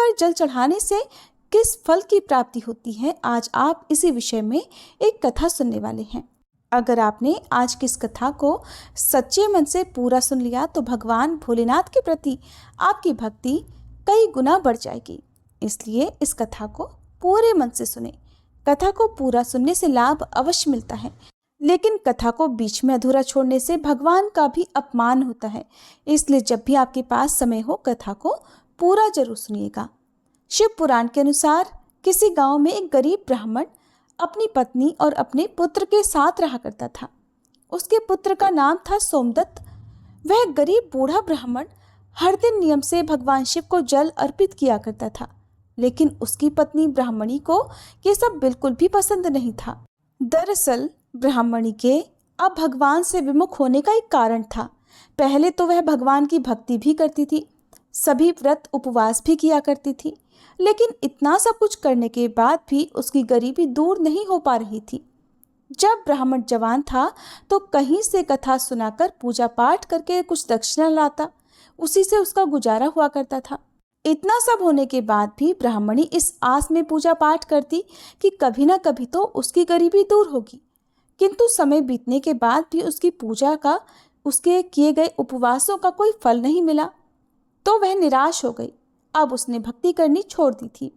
पर जल चढ़ाने से किस फल की प्राप्ति होती है, आज आप इसी विषय में एक कथा सुनने वाले हैं। अगर आपने आज की इस कथा को सच्चे मन से पूरा सुन लिया तो भगवान भोलेनाथ के प्रति आपकी भक्ति कई गुना बढ़ जाएगी। इसलिए इस कथा को पूरे मन से सुने। कथा को पूरा सुनने से लाभ अवश्य मिलता है, लेकिन कथा को बीच में अधूरा छोड़ने से भगवान का भी अपमान होता है। इसलिए जब भी आपके पास समय हो, कथा को पूरा जरूर सुनिएगा। शिव पुराण के अनुसार किसी गांव में एक गरीब ब्राह्मण अपनी पत्नी और अपने पुत्र के साथ रहा करता था। उसके पुत्र का नाम था सोमदत्त। वह गरीब बूढ़ा ब्राह्मण हर दिन नियम से भगवान शिव को जल अर्पित किया करता था, लेकिन उसकी पत्नी ब्राह्मणी को ये सब बिल्कुल भी पसंद नहीं था। दरअसल ब्राह्मणी के अब भगवान से विमुख होने का एक कारण था। पहले तो वह भगवान की भक्ति भी करती थी, सभी व्रत उपवास भी किया करती थी, लेकिन इतना सब कुछ करने के बाद भी उसकी गरीबी दूर नहीं हो पा रही थी। जब ब्राह्मण जवान था तो कहीं से कथा सुनाकर पूजा पाठ करके कुछ दक्षिणा लाता, उसी से उसका गुजारा हुआ करता था। इतना सब होने के बाद भी ब्राह्मणी इस आस में पूजा पाठ करती कि कभी ना कभी तो उसकी गरीबी दूर होगी, किंतु समय बीतने के बाद भी उसकी पूजा का, उसके किए गए उपवासों का कोई फल नहीं मिला। तो वह निराश हो गई। अब उसने भक्ति करनी छोड़ दी थी।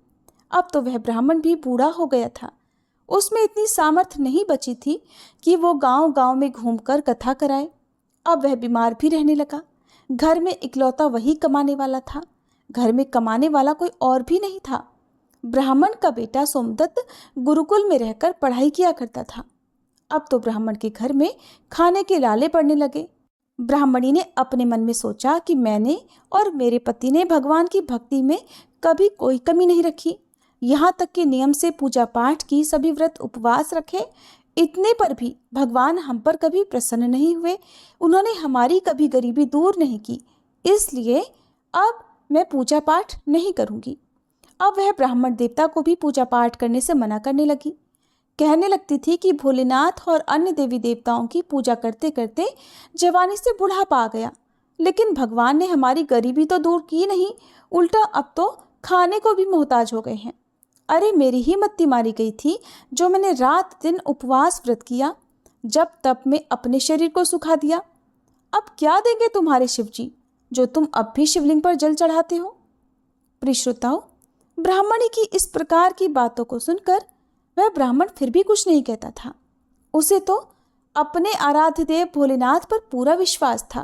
अब तो वह ब्राह्मण भी बूढ़ा हो गया था। उसमें इतनी सामर्थ्य नहीं बची थी कि वो गांव-गांव में घूमकर कथा कराए। अब वह बीमार भी रहने लगा। घर में इकलौता वही कमाने वाला था। घर में कमाने वाला कोई और भी नहीं था। ब्राह्मण का बेटा सोमदत्त गुरुकुल में रहकर पढ़ाई किया करता था। अब तो ब्राह्मण के घर में खाने के लाले पड़ने लगे। ब्राह्मणी ने अपने मन में सोचा कि मैंने और मेरे पति ने भगवान की भक्ति में कभी कोई कमी नहीं रखी, यहाँ तक कि नियम से पूजा पाठ की, सभी व्रत उपवास रखे, इतने पर भी भगवान हम पर कभी प्रसन्न नहीं हुए। उन्होंने हमारी कभी गरीबी दूर नहीं की, इसलिए अब मैं पूजा पाठ नहीं करूँगी। अब वह ब्राह्मण देवता को भी पूजा पाठ करने से मना करने लगी। कहने लगती थी कि भोलेनाथ और अन्य देवी देवताओं की पूजा करते करते जवानी से बुढ़ापा आ गया, लेकिन भगवान ने हमारी गरीबी तो दूर की नहीं, उल्टा अब तो खाने को भी मोहताज हो गए हैं। अरे मेरी ही मत्ती मारी गई थी जो मैंने रात दिन उपवास व्रत किया, जब तब में अपने शरीर को सुखा दिया। अब क्या देंगे तुम्हारे शिव जी जो तुम अब भी शिवलिंग पर जल चढ़ाते हो। प्रिय श्रोताओं, ब्राह्मणी की इस प्रकार की बातों को सुनकर वह ब्राह्मण फिर भी कुछ नहीं कहता था। उसे तो अपने आराध्य देव भोलेनाथ पर पूरा विश्वास था।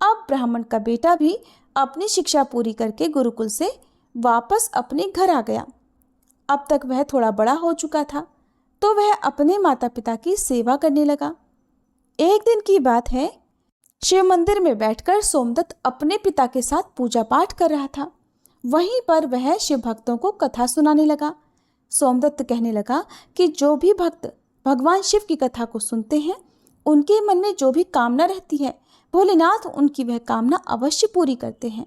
अब ब्राह्मण का बेटा भी अपनी शिक्षा पूरी करके गुरुकुल से वापस अपने घर आ गया। अब तक वह थोड़ा बड़ा हो चुका था, तो वह अपने माता पिता की सेवा करने लगा। एक दिन की बात है, शिव मंदिर में बैठकर सोमदत्त अपने पिता के साथ पूजा पाठ कर रहा था। वहीं पर वह शिव भक्तों को कथा सुनाने लगा। सोमदत्त कहने लगा कि जो भी भक्त भगवान शिव की कथा को सुनते हैं, उनके मन में जो भी कामना रहती है, भोलेनाथ उनकी वह कामना अवश्य पूरी करते हैं।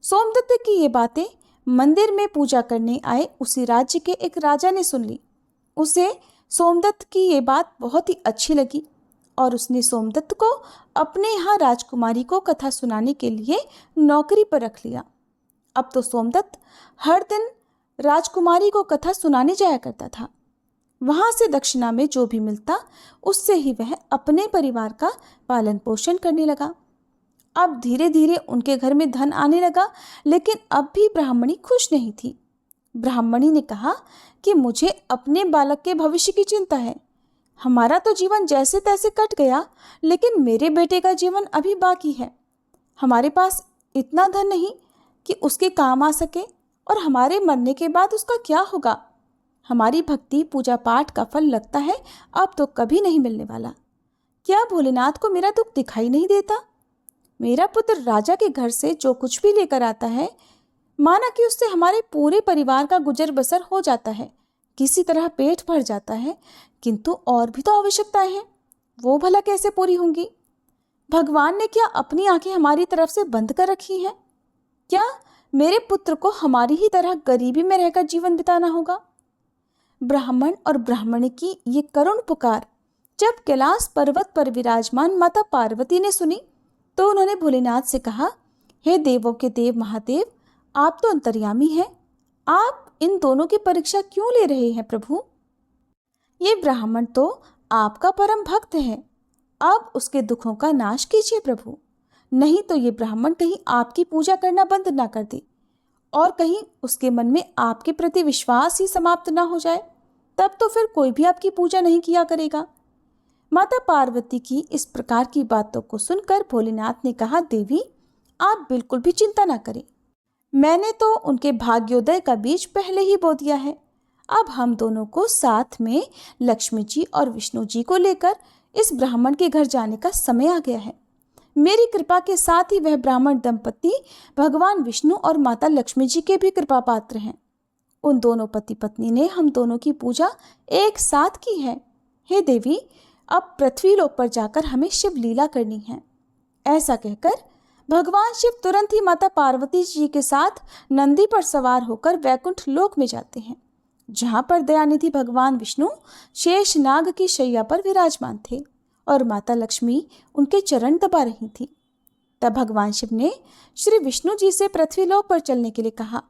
सोमदत्त की ये बातें मंदिर में पूजा करने आए उसी राज्य के एक राजा ने सुन ली। उसे सोमदत्त की ये बात बहुत ही अच्छी लगी और उसने सोमदत्त को अपने यहाँ राजकुमारी को कथा सुनाने के लिए नौकरी पर रख लिया। अब तो सोमदत्त हर दिन राजकुमारी को कथा सुनाने जाया करता था। वहां से दक्षिणा में जो भी मिलता, उससे ही वह अपने परिवार का पालन पोषण करने लगा। अब धीरे धीरे उनके घर में धन आने लगा, लेकिन अब भी ब्राह्मणी खुश नहीं थी। ब्राह्मणी ने कहा कि मुझे अपने बालक के भविष्य की चिंता है। हमारा तो जीवन जैसे तैसे कट गया, लेकिन मेरे बेटे का जीवन अभी बाकी है। हमारे पास इतना धन नहीं कि उसके काम आ सके, और हमारे मरने के बाद उसका क्या होगा। हमारी भक्ति पूजा पाठ का फल लगता है अब तो कभी नहीं मिलने वाला। क्या भोलेनाथ को मेरा दुख दिखाई नहीं देता? मेरा पुत्र राजा के घर से जो कुछ भी लेकर आता है, माना कि उससे हमारे पूरे परिवार का गुजर बसर हो जाता है, किसी तरह पेट भर जाता है, किंतु और भी तो आवश्यकताएं हैं, वो भला कैसे पूरी होंगी? भगवान ने क्या अपनी आंखें हमारी तरफ से बंद कर रखी हैं? क्या मेरे पुत्र को हमारी ही तरह गरीबी में रहकर जीवन बिताना होगा? ब्राह्मण और ब्राह्मणी की ये करुण पुकार जब कैलाश पर्वत पर विराजमान माता पार्वती ने सुनी, तो उन्होंने भोलेनाथ से कहा, हे देवों के देव महादेव, आप तो अंतर्यामी हैं, आप इन दोनों की परीक्षा क्यों ले रहे हैं प्रभु? ये ब्राह्मण तो आपका परम भक्त है, अब उसके दुखों का नाश कीजिए प्रभु, नहीं तो ये ब्राह्मण कहीं आपकी पूजा करना बंद ना कर दे और कहीं उसके मन में आपके प्रति विश्वास ही समाप्त ना हो जाए, तब तो फिर कोई भी आपकी पूजा नहीं किया करेगा। माता पार्वती की इस प्रकार की बातों को सुनकर भोलेनाथ ने कहा, देवी आप बिल्कुल भी चिंता ना करें, मैंने तो उनके भाग्योदय का बीज पहले ही बो दिया है। अब हम दोनों को साथ में लक्ष्मी जी और विष्णु जी को लेकर इस ब्राह्मण के घर जाने का समय आ गया है। मेरी कृपा के साथ ही वह ब्राह्मण दंपति भगवान विष्णु और माता लक्ष्मी जी के भी कृपा पात्र हैं। उन दोनों पति पत्नी ने हम दोनों की पूजा एक साथ की है। हे देवी, अब पृथ्वी लोक पर जाकर हमें शिव लीला करनी है। ऐसा कहकर भगवान शिव तुरंत ही माता पार्वती जी के साथ नंदी पर सवार होकर वैकुंठ लोक में जाते हैं, जहां पर दयानिधि भगवान विष्णु शेष नाग की शैया पर विराजमान थे और माता लक्ष्मी उनके चरण दबा रही थी। तब भगवान शिव ने श्री विष्णु जी से पृथ्वी लोक पर चलने के लिए कहा।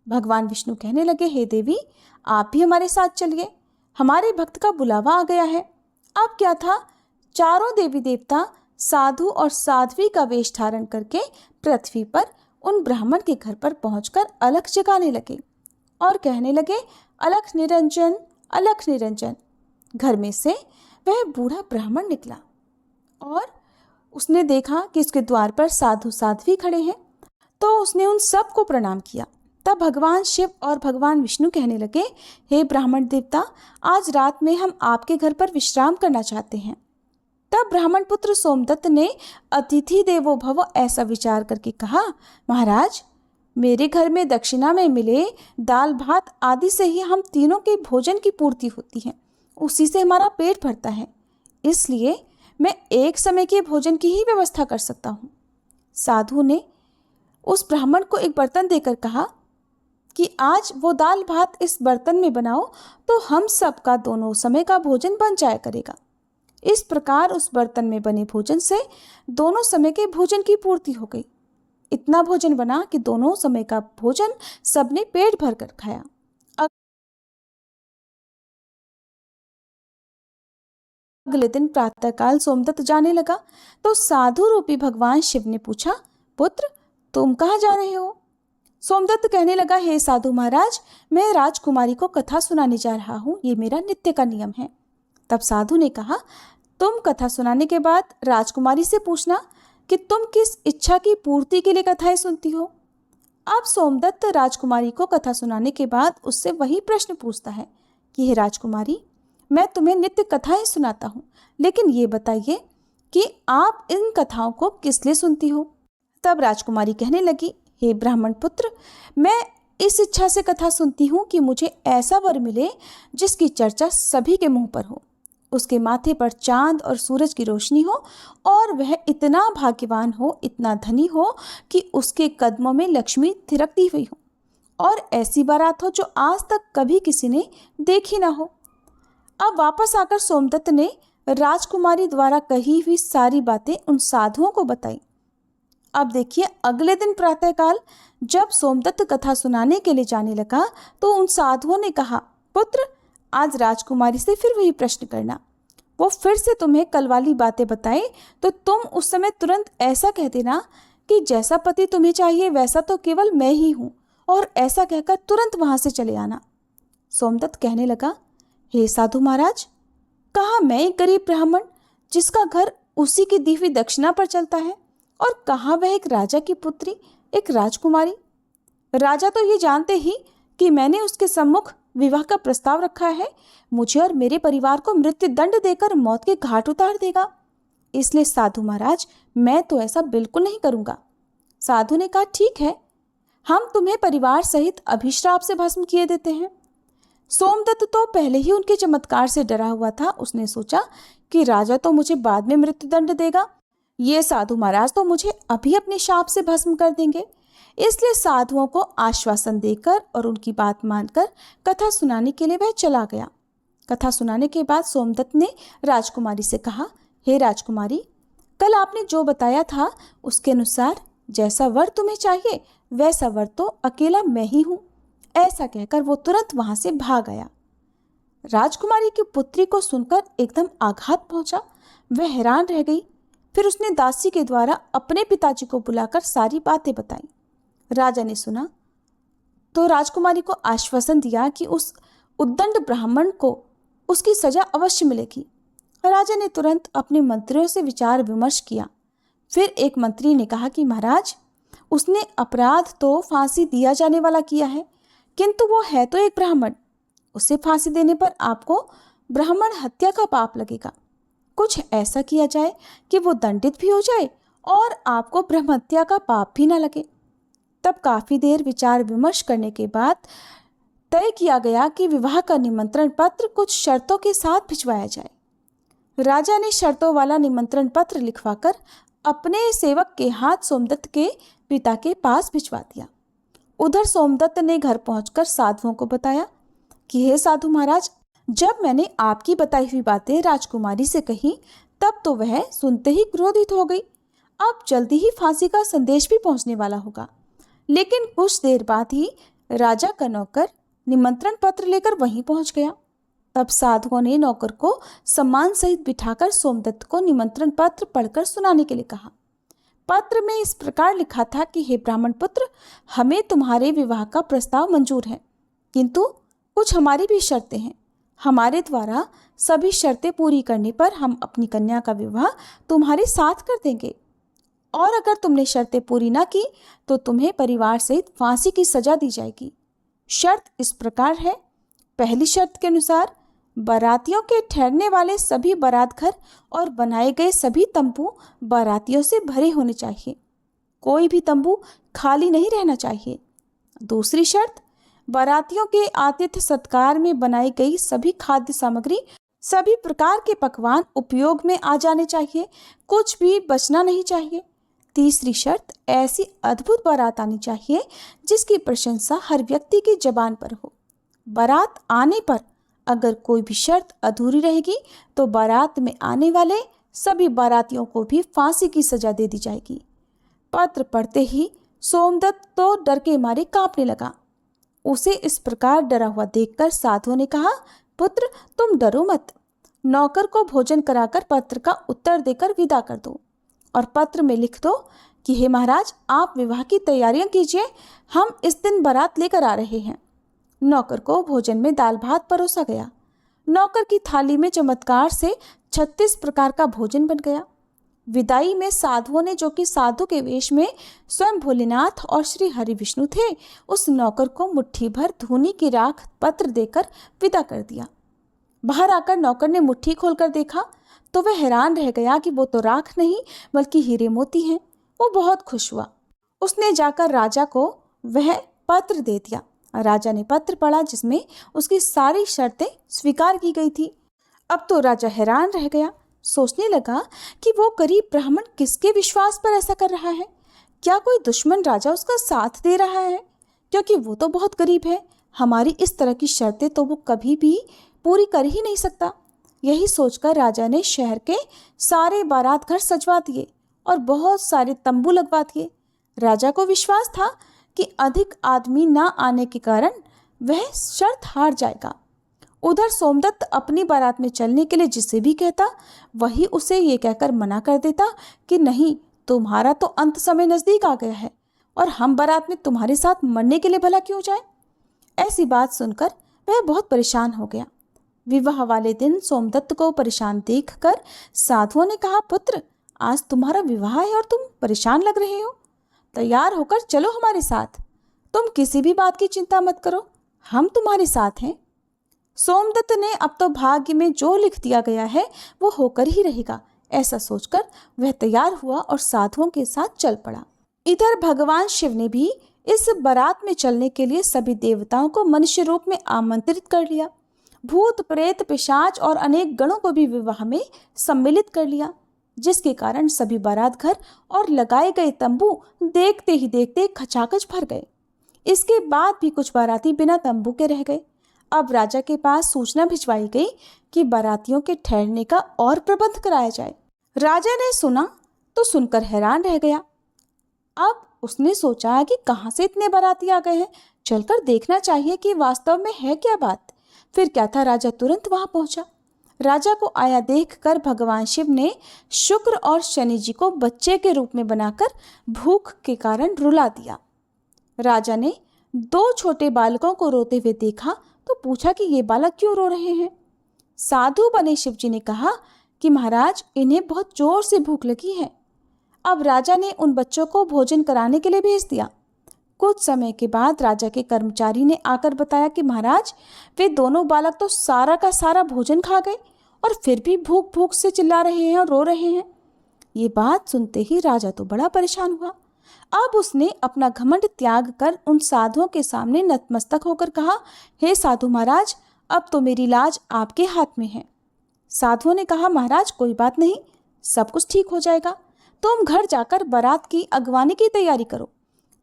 भगवान विष्णु कहने लगे, हे देवी आप भी हमारे साथ चलिए, हमारे भक्त का बुलावा आ गया है। अब क्या था, चारों देवी देवता साधु और साध्वी का वेश धारण करके पृथ्वी पर उन ब्राह्मण के घर पर पहुंचकर अलख जगाने लगे और कहने लगे, अलख निरंजन, अलख निरंजन। घर में से वह बूढ़ा ब्राह्मण निकला और उसने देखा कि उसके द्वार पर साधु साध्वी खड़े हैं, तो उसने उन सब को प्रणाम किया। तब भगवान शिव और भगवान विष्णु कहने लगे, हे ब्राह्मण देवता, आज रात में हम आपके घर पर विश्राम करना चाहते हैं। तब ब्राह्मण पुत्र सोमदत्त ने अतिथि देवो भव ऐसा विचार करके कहा, महाराज मेरे घर में दक्षिणा में मिले दाल भात आदि से ही हम तीनों के भोजन की पूर्ति होती है, उसी से हमारा पेट भरता है, इसलिए मैं एक समय के भोजन की ही व्यवस्था कर सकता हूँ। साधु ने उस ब्राह्मण को एक बर्तन देकर कहा कि आज वो दाल भात इस बर्तन में बनाओ तो हम सबका दोनों समय का भोजन बन जाया करेगा। इस प्रकार उस बर्तन में बने भोजन से दोनों समय के भोजन की पूर्ति हो गई। इतना भोजन बना कि दोनों समय का भोजन सबने पेट भर कर खाया। अगले दिन प्रातःकाल सोमदत्त जाने लगा तो साधु रूपी भगवान शिव ने पूछा, पुत्र तुम कहाँ जा रहे हो? सोमदत्त कहने लगा, हे साधु महाराज, मैं राजकुमारी को कथा सुनाने जा रहा हूँ, ये मेरा नित्य का नियम है। तब साधु ने कहा, तुम कथा सुनाने के बाद राजकुमारी से पूछना कि तुम किस इच्छा की पूर्ति के लिए कथाएं सुनती हो। अब सोमदत्त राजकुमारी को कथा सुनाने के बाद उससे वही प्रश्न पूछता है कि हे राजकुमारी, मैं तुम्हें नित्य कथाएं सुनाता हूँ, लेकिन ये बताइए कि आप इन कथाओं को किस लिए सुनती हो। तब राजकुमारी कहने लगी, हे ब्राह्मण पुत्र, मैं इस इच्छा से कथा सुनती हूँ कि मुझे ऐसा वर मिले जिसकी चर्चा सभी के मुंह पर हो, उसके माथे पर चांद और सूरज की रोशनी हो और वह इतना भाग्यवान हो, इतना धनी हो कि उसके कदमों में लक्ष्मी थिरकती हुई हो और ऐसी बारात हो जो आज तक कभी किसी ने देखी ना हो। अब वापस आकर सोमदत्त ने राजकुमारी द्वारा कही हुई सारी बातें उन साधुओं को बताई। अब देखिए, अगले दिन प्रातःकाल जब सोमदत्त कथा सुनाने के लिए जाने लगा तो उन साधुओं ने कहा, पुत्र आज राजकुमारी से फिर वही प्रश्न करना, वो फिर से तुम्हें कल वाली बातें बताए तो तुम उस समय तुरंत ऐसा कह देना कि जैसा पति तुम्हें चाहिए वैसा तो केवल मैं ही हूँ, और ऐसा कहकर तुरंत वहां से चले आना। सोमदत्त कहने लगा, हे साधु महाराज, कहाँ मैं एक गरीब ब्राह्मण जिसका घर उसी की दी हुई दक्षिणा पर चलता है, और कहाँ वह एक राजा की पुत्री, एक राजकुमारी। राजा तो ये जानते ही कि मैंने उसके सम्मुख विवाह का प्रस्ताव रखा है, मुझे और मेरे परिवार को मृत्यु दंड देकर मौत के घाट उतार देगा, इसलिए साधु महाराज मैं तो ऐसा बिल्कुल नहीं करूँगा। साधु ने कहा, ठीक है, हम तुम्हें परिवार सहित अभिश्राप से भस्म किए देते हैं। सोमदत्त तो पहले ही उनके चमत्कार से डरा हुआ था। उसने सोचा कि राजा तो मुझे बाद में मृत्युदंड देगा, ये साधु महाराज तो मुझे अभी अपने शाप से भस्म कर देंगे। इसलिए साधुओं को आश्वासन देकर और उनकी बात मानकर कथा सुनाने के लिए वह चला गया। कथा सुनाने के बाद सोमदत्त ने राजकुमारी से कहा, हे राजकुमारी, कल आपने जो बताया था उसके अनुसार जैसा वर तुम्हें चाहिए वैसा वर तो अकेला मैं ही हूँ। ऐसा कहकर वो तुरंत वहां से भाग आया। राजकुमारी की पुत्री को सुनकर एकदम आघात पहुंचा। वह हैरान रह गई। फिर उसने दासी के द्वारा अपने पिताजी को बुलाकर सारी बातें बताई। राजा ने सुना तो राजकुमारी को आश्वासन दिया कि उस उद्दंड ब्राह्मण को उसकी सजा अवश्य मिलेगी। राजा ने तुरंत अपने मंत्रियों से विचार विमर्श किया। फिर एक मंत्री ने कहा कि महाराज, उसने अपराध तो फांसी दिया जाने वाला किया है, किंतु वो है तो एक ब्राह्मण। उसे फांसी देने पर आपको ब्राह्मण हत्या का पाप लगेगा। कुछ ऐसा किया जाए कि वो दंडित भी हो जाए और आपको ब्रह्म हत्या का पाप भी न लगे। तब काफी देर विचार विमर्श करने के बाद तय किया गया कि विवाह का निमंत्रण पत्र कुछ शर्तों के साथ भिजवाया जाए। राजा ने शर्तों वाला निमंत्रण पत्र लिखवाकर अपने सेवक के हाथ सोमदत्त के पिता के पास भिजवा दिया। उधर सोमदत्त ने घर पहुंचकर साधुओं को बताया कि हे साधु महाराज, जब मैंने आपकी बताई हुई बातें राजकुमारी से कही तब तो वह सुनते ही क्रोधित हो गई। अब जल्दी ही फांसी का संदेश भी पहुंचने वाला होगा। लेकिन कुछ देर बाद ही राजा का नौकर निमंत्रण पत्र लेकर वहीं पहुंच गया। तब साधुओं ने नौकर को सम्मान सहित बिठाकर सोमदत्त को निमंत्रण पत्र पढ़कर सुनाने के लिए कहा। पत्र में इस प्रकार लिखा था कि हे ब्राह्मण पुत्र, हमें तुम्हारे विवाह का प्रस्ताव मंजूर है, किंतु कुछ हमारी भी शर्तें हैं। हमारे द्वारा सभी शर्तें पूरी करने पर हम अपनी कन्या का विवाह तुम्हारे साथ कर देंगे, और अगर तुमने शर्तें पूरी ना की तो तुम्हें परिवार सहित फांसी की सजा दी जाएगी। शर्त इस प्रकार है। पहली शर्त के अनुसार बारातियों के ठहरने वाले सभी बारात घर और बनाए गए सभी तंबू बारातियों से भरे होने चाहिए। कोई भी तंबू खाली नहीं रहना चाहिए। दूसरी शर्त, बारातियों के आतिथ्य सत्कार में बनाई गई सभी खाद्य सामग्री, सभी प्रकार के पकवान उपयोग में आ जाने चाहिए, कुछ भी बचना नहीं चाहिए। तीसरी शर्त, ऐसी अद्भुत बारात आनी चाहिए जिसकी प्रशंसा हर व्यक्ति की जबान पर हो। बारात आने पर अगर कोई भी शर्त अधूरी रहेगी तो बारात में आने वाले सभी बारातियों को भी फांसी की सजा दे दी जाएगी। पत्र पढ़ते ही सोमदत्त तो डर के मारे कांपने लगा। उसे इस प्रकार डरा हुआ देखकर साधुओं ने कहा, पुत्र तुम डरो मत। नौकर को भोजन कराकर पत्र का उत्तर देकर विदा कर दो और पत्र में लिख दो कि हे महाराज, आप विवाह की तैयारियां कीजिए, हम इस दिन बारात लेकर आ रहे हैं। नौकर को भोजन में दाल भात परोसा गया। नौकर की थाली में चमत्कार से 36 प्रकार का भोजन बन गया। विदाई में साधुओं ने, जो कि साधु के वेश में स्वयं भोलेनाथ और श्री हरि विष्णु थे, उस नौकर को मुट्ठी भर धूनी की राख पत्र देकर विदा कर दिया। बाहर आकर नौकर ने मुट्ठी खोलकर देखा तो वह हैरान रह गया कि वो तो राख नहीं बल्कि हीरे मोती हैं। वो बहुत खुश हुआ। उसने जाकर राजा को वह पत्र दे दिया। राजा ने पत्र पढ़ा जिसमें उसकी सारी शर्तें स्वीकार की गई थी। अब तो राजा हैरान रह गया। सोचने लगा कि वो गरीब ब्राह्मण किसके विश्वास पर ऐसा कर रहा है। क्या कोई दुश्मन राजा उसका साथ दे रहा है? क्योंकि वो तो बहुत गरीब है। हमारी इस तरह की शर्तें तो वो कभी भी पूरी कर ही नहीं सकता। यही सोचकर राजा ने शहर के सारे बारात घर सजवा दिए और बहुत सारे तंबू लगवा दिए। राजा को विश्वास था कि अधिक आदमी ना आने के कारण वह शर्त हार जाएगा। उधर सोमदत्त अपनी बारात में चलने के लिए जिसे भी कहता वही उसे ये कहकर मना कर देता कि नहीं, तुम्हारा तो अंत समय नजदीक आ गया है और हम बारात में तुम्हारे साथ मरने के लिए भला क्यों जाए। ऐसी बात सुनकर वह बहुत परेशान हो गया। विवाह वाले दिन सोमदत्त को परेशान देखकर साधुओं ने कहा, पुत्र आज तुम्हारा विवाह है और तुम परेशान लग रहे हो। तैयार होकर चलो हमारे साथ। तुम किसी भी बात की चिंता मत करो, हम तुम्हारे साथ हैं। सोमदत्त ने अब तो भाग्य में जो लिख दिया गया है वो होकर ही रहेगा, ऐसा सोचकर वह तैयार हुआ और साधुओं के साथ चल पड़ा। इधर भगवान शिव ने भी इस बारात में चलने के लिए सभी देवताओं को मनुष्य रूप में आमंत्रित कर लिया। भूत प्रेत पिशाच और अनेक गणों को भी विवाह में सम्मिलित कर लिया, जिसके कारण सभी बारात घर और लगाए गए तंबू देखते ही देखते खचाखच भर गए। इसके बाद भी कुछ बाराती बिना तंबू के रह गए। अब राजा के पास सूचना भिजवाई गई कि बारातियों के ठहरने का और प्रबंध कराया जाए। राजा ने सुना तो सुनकर हैरान रह गया। अब उसने सोचा कि कहाँ से इतने बाराती आ गए हैं, चलकर देखना चाहिए कि वास्तव में है क्या बात। फिर क्या था, राजा तुरंत वहां पहुंचा। राजा को आया देखकर भगवान शिव ने शुक्र और शनि जी को बच्चे के रूप में बनाकर भूख के कारण रुला दिया। राजा ने 2 छोटे बालकों को रोते हुए देखा तो पूछा कि ये बालक क्यों रो रहे हैं। साधु बने शिवजी ने कहा कि महाराज, इन्हें बहुत जोर से भूख लगी है। अब राजा ने उन बच्चों को भोजन कराने के लिए भेज दिया। कुछ समय के बाद राजा के कर्मचारी ने आकर बताया कि महाराज, वे दोनों बालक तो सारा का सारा भोजन खा गए और फिर भी भूख भूख से चिल्ला रहे हैं और रो रहे हैं। ये बात सुनते ही राजा तो बड़ा परेशान हुआ। अब उसने अपना घमंड त्याग कर उन साधुओं के सामने नतमस्तक होकर कहा, हे साधु महाराज, अब तो मेरी लाज आपके हाथ में है। साधुओं ने कहा, महाराज कोई बात नहीं, सब कुछ ठीक हो जाएगा। तुम घर जाकर बारात की अगवानी की तैयारी करो।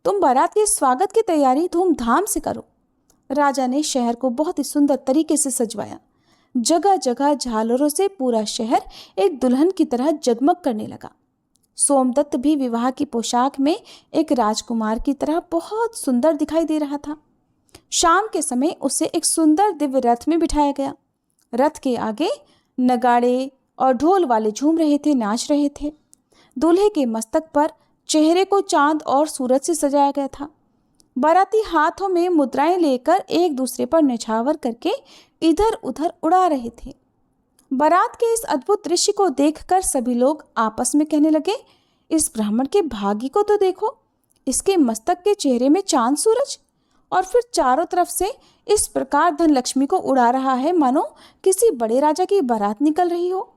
तुम बारात के स्वागत की तैयारी धूमधाम से करो। राजा ने शहर को बहुत ही सुंदर तरीके से सजवाया। जगह जगह झालरों से पूरा शहर एक दुल्हन की तरह जगमग करने लगा। सोमदत्त भी विवाह की पोशाक में एक राजकुमार की तरह बहुत सुंदर दिखाई दे रहा था। शाम के समय उसे एक सुंदर दिव्य रथ में बिठाया गया। रथ के आगे नगाड़े और ढोल वाले झूम रहे थे, नाच रहे थे। दूल्हे के मस्तक पर चेहरे को चांद और सूरज से सजाया गया था। बाराती हाथों में मुद्राएं लेकर एक दूसरे पर निछावर करके इधर उधर उड़ा रहे थे। बारात के इस अद्भुत दृश्य को देखकर सभी लोग आपस में कहने लगे, इस ब्राह्मण के भाग्य को तो देखो, इसके मस्तक के चेहरे में चांद सूरज, और फिर चारों तरफ से इस प्रकार धन लक्ष्मी को उड़ा रहा है मानो किसी बड़े राजा की बारात निकल रही हो।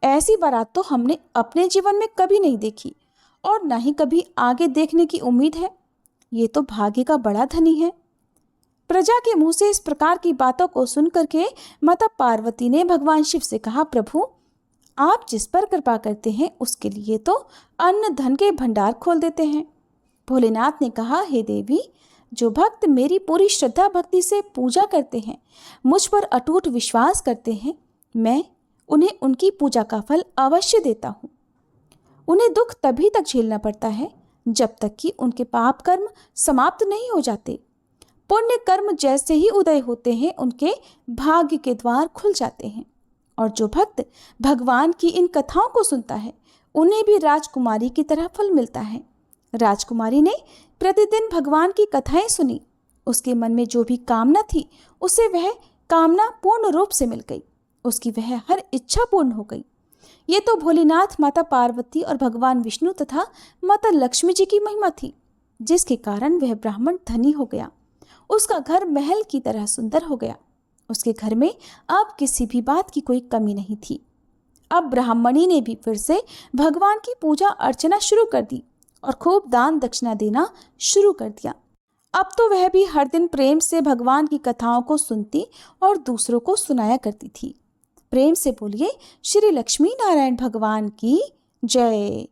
ऐसी बारात तो हमने अपने जीवन में कभी नहीं देखी और न ही कभी आगे देखने की उम्मीद है। ये तो भाग्य का बड़ा धनी है। प्रजा के मुंह से इस प्रकार की बातों को सुनकर के माता पार्वती ने भगवान शिव से कहा, प्रभु, आप जिस पर कृपा करते हैं उसके लिए तो अन्न धन के भंडार खोल देते हैं। भोलेनाथ ने कहा, हे देवी, जो भक्त मेरी पूरी श्रद्धा भक्ति से पूजा करते हैं, मुझ पर अटूट विश्वास करते हैं, मैं उन्हें उनकी पूजा का फल अवश्य देता हूँ। उन्हें दुख तभी तक झेलना पड़ता है जब तक कि उनके पाप कर्म समाप्त नहीं हो जाते। पुण्य कर्म जैसे ही उदय होते हैं, उनके भाग्य के द्वार खुल जाते हैं। और जो भक्त भगवान की इन कथाओं को सुनता है, उन्हें भी राजकुमारी की तरह फल मिलता है। राजकुमारी ने प्रतिदिन भगवान की कथाएं सुनी। उसके मन में जो भी कामना थी, उसे वह कामना पूर्ण रूप से मिल गई। उसकी वह हर इच्छा पूर्ण हो गई। ये तो भोलेनाथ, माता पार्वती और भगवान विष्णु तथा माता लक्ष्मी जी की महिमा थी, जिसके कारण वह ब्राह्मण धनी हो गया। उसका घर महल की तरह सुंदर हो गया। उसके घर में अब किसी भी बात की कोई कमी नहीं थी। अब ब्राह्मणी ने भी फिर से भगवान की पूजा अर्चना शुरू कर दी और खूब दान दक्षिणा देना शुरू कर दिया। अब तो वह भी हर दिन प्रेम से भगवान की कथाओं को सुनती और दूसरों को सुनाया करती थी। प्रेम से बोलिए, श्री लक्ष्मी नारायण भगवान की जय।